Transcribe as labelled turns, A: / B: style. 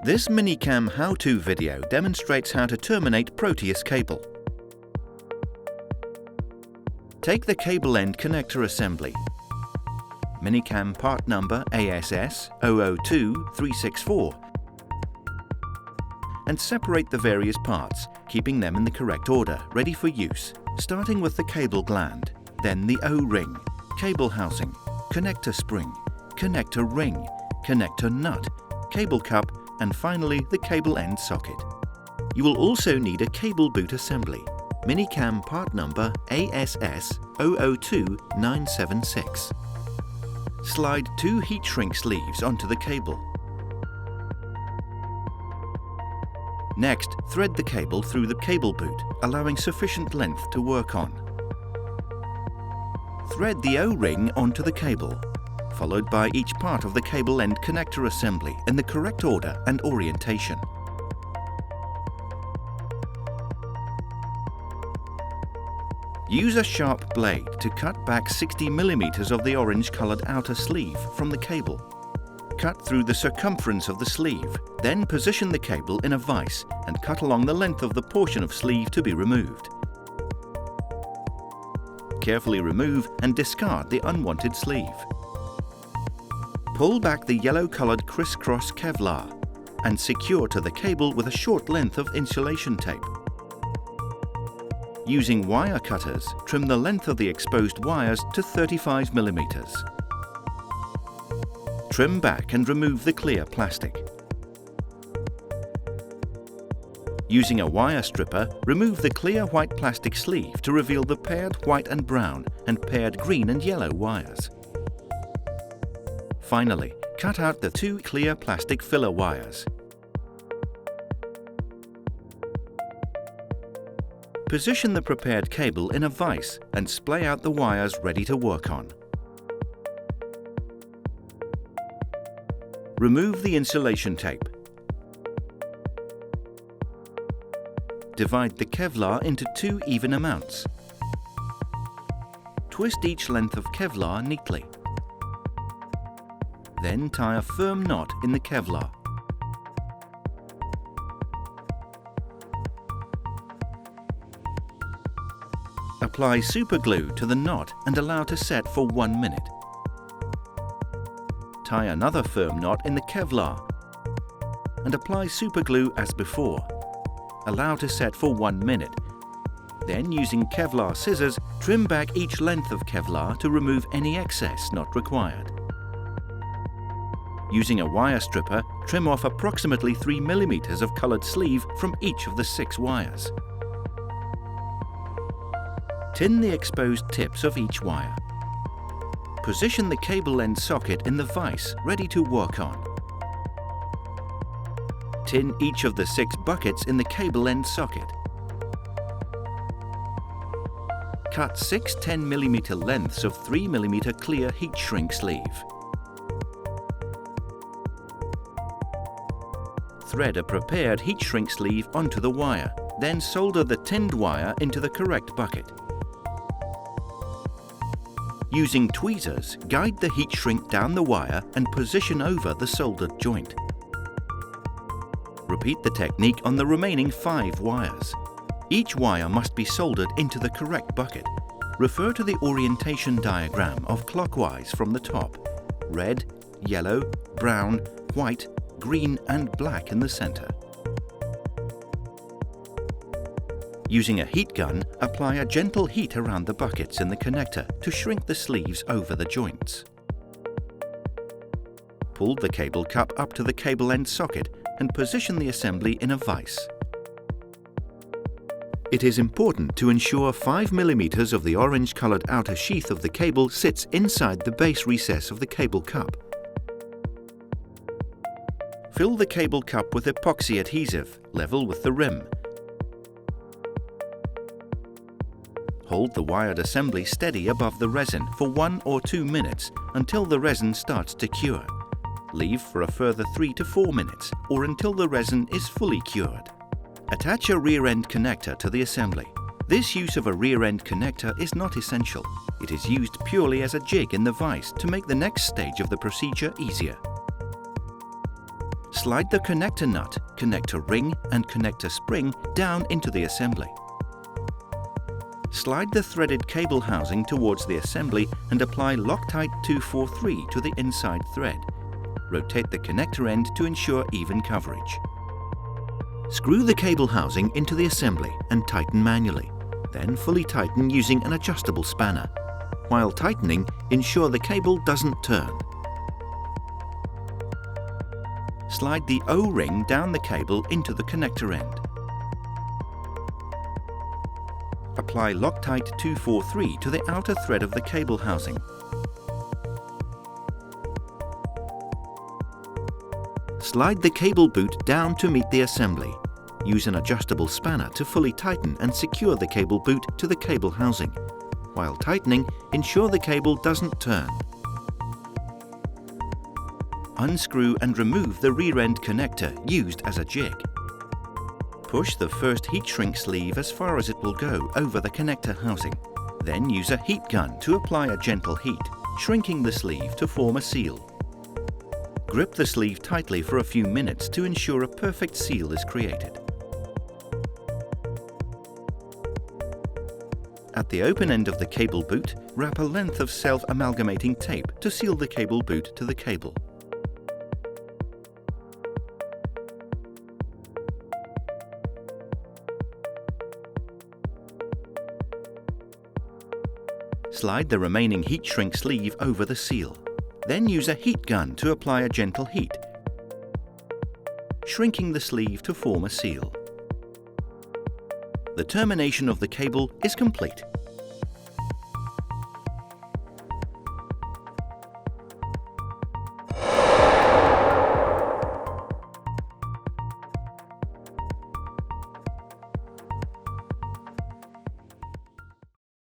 A: This Minicam how-to video demonstrates how to terminate Proteus cable. Take the cable end connector assembly, Minicam part number ASS 002364, and separate the various parts, keeping them in the correct order, ready for use, starting with the cable gland, then the O-ring, cable housing, connector spring, connector ring, connector nut, cable cup, and finally the cable end socket. You will also need a cable boot assembly, Minicam part number ASS 002976. Slide 2 heat shrink sleeves onto the cable. Next, thread the cable through the cable boot, allowing sufficient length to work on. Thread the O-ring onto the cable, followed by each part of the cable end connector assembly in the correct order and orientation. Use a sharp blade to cut back 60 mm of the orange-colored outer sleeve from the cable. Cut through the circumference of the sleeve, then position the cable in a vise and cut along the length of the portion of sleeve to be removed. Carefully remove and discard the unwanted sleeve. Pull back the yellow-colored criss-cross Kevlar and secure to the cable with a short length of insulation tape. Using wire cutters, trim the length of the exposed wires to 35 mm. Trim back and remove the clear plastic. Using a wire stripper, remove the clear white plastic sleeve to reveal the paired white and brown and paired green and yellow wires. Finally, cut out the 2 clear plastic filler wires. Position the prepared cable in a vise and splay out the wires ready to work on. Remove the insulation tape. Divide the Kevlar into 2 even amounts. Twist each length of Kevlar neatly. Then tie a firm knot in the Kevlar. Apply superglue to the knot and allow to set for 1 minute. Tie another firm knot in the Kevlar and apply superglue as before. Allow to set for 1 minute. Then, using Kevlar scissors, trim back each length of Kevlar to remove any excess not required. Using a wire stripper, trim off approximately 3 mm of colored sleeve from each of the 6 wires. Tin the exposed tips of each wire. Position the cable end socket in the vise, ready to work on. Tin each of the 6 buckets in the cable end socket. Cut 6 10 mm lengths of 3 mm clear heat shrink sleeve. Thread a prepared heat shrink sleeve onto the wire, then solder the tinned wire into the correct bucket. Using tweezers, guide the heat shrink down the wire and position over the soldered joint. Repeat the technique on the remaining 5 wires. Each wire must be soldered into the correct bucket. Refer to the orientation diagram of clockwise from the top. Red, yellow, brown, white, green and black in the center. Using a heat gun, apply a gentle heat around the buckets in the connector to shrink the sleeves over the joints. Pull the cable cup up to the cable end socket and position the assembly in a vise. It is important to ensure 5 mm of the orange-colored outer sheath of the cable sits inside the base recess of the cable cup. Fill the cable cup with epoxy adhesive, level with the rim. Hold the wired assembly steady above the resin for 1 or 2 minutes until the resin starts to cure. Leave for a further 3 to 4 minutes or until the resin is fully cured. Attach a rear end connector to the assembly. This use of a rear end connector is not essential. It is used purely as a jig in the vise to make the next stage of the procedure easier. Slide the connector nut, connector ring and connector spring down into the assembly. Slide the threaded cable housing towards the assembly and apply Loctite 243 to the inside thread. Rotate the connector end to ensure even coverage. Screw the cable housing into the assembly and tighten manually. Then fully tighten using an adjustable spanner. While tightening, ensure the cable doesn't turn. Slide the O-ring down the cable into the connector end. Apply Loctite 243 to the outer thread of the cable housing. Slide the cable boot down to meet the assembly. Use an adjustable spanner to fully tighten and secure the cable boot to the cable housing. While tightening, ensure the cable doesn't turn. Unscrew and remove the rear end connector used as a jig. Push the first heat shrink sleeve as far as it will go over the connector housing. Then use a heat gun to apply a gentle heat, shrinking the sleeve to form a seal. Grip the sleeve tightly for a few minutes to ensure a perfect seal is created. At the open end of the cable boot, wrap a length of self-amalgamating tape to seal the cable boot to the cable. Slide the remaining heat shrink sleeve over the seal. Then use a heat gun to apply a gentle heat, shrinking the sleeve to form a seal. The termination of the cable is complete.